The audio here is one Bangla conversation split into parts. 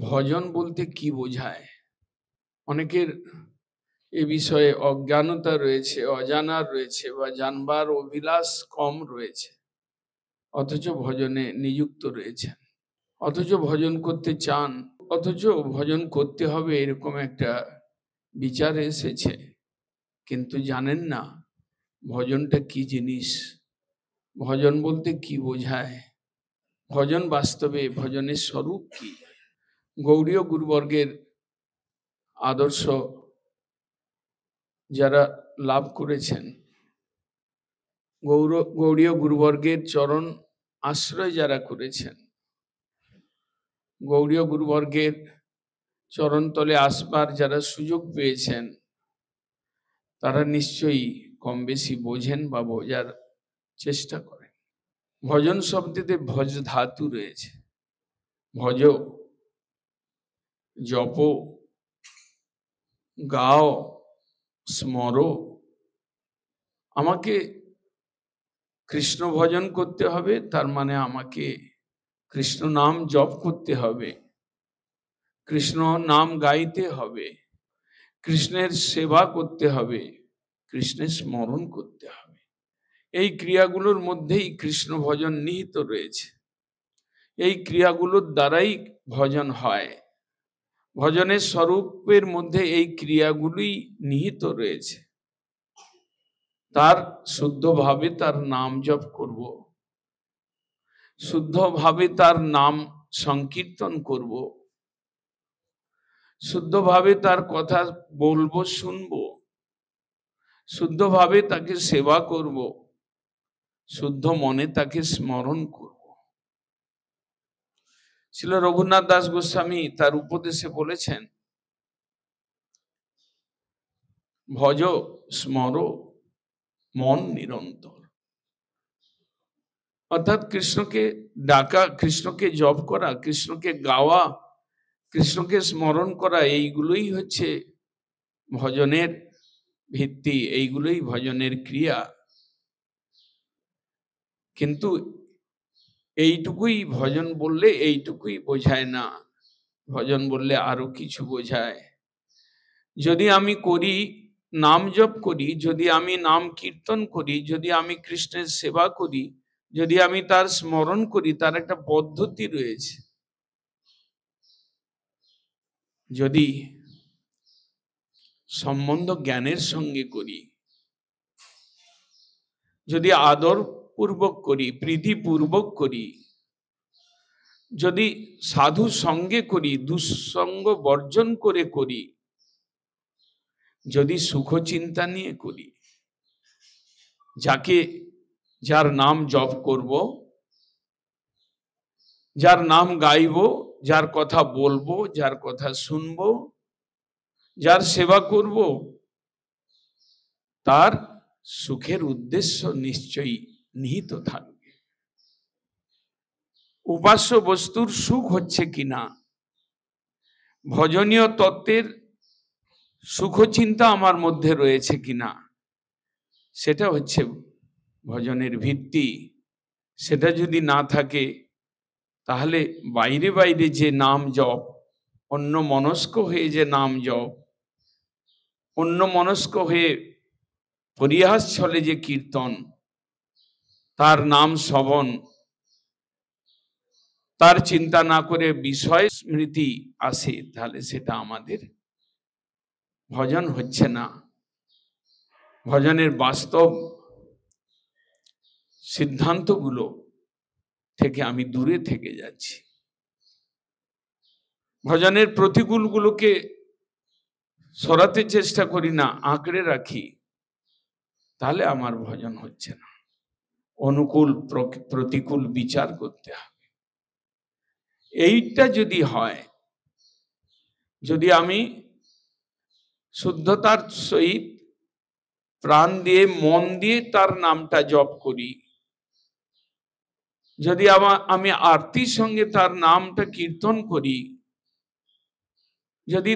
ভজন বলতে কি বোঝায়? অনেকের এ বিষয়ে অজ্ঞানতা রয়েছে, অজানা রয়েছে বা জানবার অভিলাষ কম রয়েছে, অথচ ভজনে নিযুক্ত রয়েছেন, অথচ ভজন করতে চান, অথচ ভজন করতে হবে এরকম একটা বিচার এসেছে, কিন্তু জানেন না ভজনটা কি জিনিস, ভজন বলতে কি বোঝায়, ভজন বাস্তবে ভজনের স্বরূপ কি। গৌড়ীয় গুরুবর্গের আদর্শ যারা লাভ করেছেন, গৌড়ীয় গুরুবর্গের চরণ আশ্রয় যারা করেছেন, গৌড়ীয় গুরুবর্গের চরণতলে আসবার যারা সুযোগ পেয়েছেন, তারা নিশ্চয়ই কম বেশি বোঝেন বা বোঝার চেষ্টা করেন। ভজন শব্দতে ভজ ধাতু রয়েছে। ভজ, জপ, গাও, স্মর। আমাকে কৃষ্ণ ভজন করতে হবে, তার মানে আমাকে কৃষ্ণ নাম জপ করতে হবে, কৃষ্ণ নাম গাইতে হবে, কৃষ্ণের সেবা করতে হবে, কৃষ্ণের স্মরণ করতে হবে। এই ক্রিয়াগুলোর মধ্যেই কৃষ্ণ ভজন নিহিত রয়েছে। এই ক্রিয়াগুলোর দ্বারাই ভজন হয়। ভজনের স্বরূপের মধ্যে এই ক্রিয়াগুলোই নিহিত রয়েছে। তার শুদ্ধভাবে তার নাম জপ করব, শুদ্ধভাবে তার নাম সংকীর্তন করব, শুদ্ধভাবে তার কথা বলবো, শুনবো, শুদ্ধভাবে তাকে সেবা করব, শুদ্ধ মনে তাকে স্মরণ করব। শ্রীল রঘুনাথ দাস গোস্বামী তার উপদেশে বলেছেন, ভজ স্মর মন নিরন্তর। অর্থাৎ কৃষ্ণকে ডাকা, কৃষ্ণকে জপ করা, কৃষ্ণকে গাওয়া, কৃষ্ণকে স্মরণ করা, এইগুলোই হচ্ছে ভজনের ভিত্তি, এইগুলোই ভজনের ক্রিয়া। কিন্তু এইটুকুই ভজন বললে এইটুকুই বোঝায় না, ভজন বললে আরো কিছু বোঝায়। যদি আমি করি, নাম জপ করি, যদি আমি নাম কীর্তন করি, যদি আমি কৃষ্ণের সেবা করি, যদি আমি তার স্মরণ করি, তার একটা পদ্ধতি রয়েছে। যদি সম্বন্ধ জ্ঞানের সঙ্গে করি, যদি আদর পূর্বক করি, প্রীতিপূর্বক করি, যদি সাধু সঙ্গে করি, দুঃসঙ্গ বর্জন করে করি, যদি সুখ চিন্তা নিয়ে করি, যার নাম জপ করব, যার নাম গাইব, যার কথা বলবো, যার কথা শুনবো, যার সেবা করব, তার সুখের উদ্দেশ্য নিশ্চয়ই নিহিত থাকবে। উপাস্য বস্তুর সুখ হচ্ছে কিনা, ভজনীয় তত্ত্বের সুখ চিন্তা আমার মধ্যে রয়েছে কিনা, সেটা হচ্ছে ভজনের ভিত্তি। সেটা যদি না থাকে, তাহলে বাইরে বাইরে যে নাম জপ, অন্য মনস্ক হয়ে যে নাম জপ, অন্য মনস্ক হয়ে পরিহাস ছলে যে কীর্তন, তার নাম শ্রবণ, তার চিন্তা না করে বিষয় স্মৃতি আসে, তাহলে সেটা আমাদের ভজন হচ্ছে না। ভজনের বাস্তব সিদ্ধান্তগুলো থেকে আমি দূরে থেকে যাচ্ছি। ভজনের প্রতিকূলগুলোকে সরাতে চেষ্টা করি না, আঁকড়ে রাখি, তাহলে আমার ভজন হচ্ছে না। অনুকূল প্রতিকূল বিচার করতে হবে। এইটা যদি হয়, যদি আমি শুদ্ধতার সহিত প্রাণ দিয়ে মন দিয়ে তার নামটা জপ করি, যদি আমি আরতির সঙ্গে তার নামটা কীর্তন করি, যদি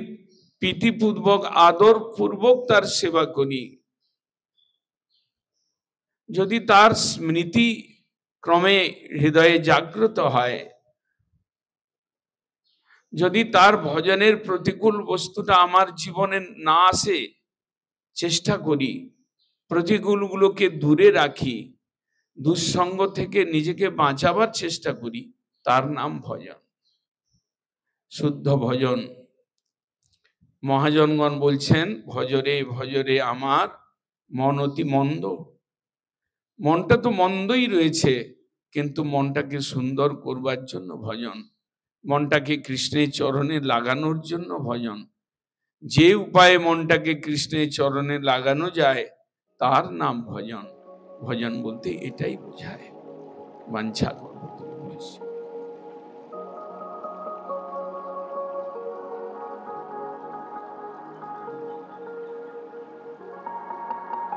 প্রীতিপূর্বক আদর পূর্বক তার সেবা করি, যদি তার স্মৃতি ক্রমে হৃদয়ে জাগ্রত হয়, যদি তার ভজনের প্রতিকূল বস্তুটা আমার জীবনে না আসে, চেষ্টা করি প্রতিকূলগুলোকে দূরে রাখি, দুঃসঙ্গ থেকে নিজেকে বাঁচাবার চেষ্টা করি, তার নাম ভজন, শুদ্ধ ভজন। মহাজনগণ বলছেন, ভজরে ভজরে আমার মন অতি মন্দ। মনটা তো মন্দই রয়েছে, কিন্তু মনটাকে সুন্দর করবার জন্য ভজন, মনটাকে কৃষ্ণের চরণে লাগানোর জন্য ভজন। যে উপায়ে মনটাকে কৃষ্ণের চরণে লাগানো যায় তার নাম ভজন। ভজন বলতে এটাই বোঝায়। বাঞ্ছা করব।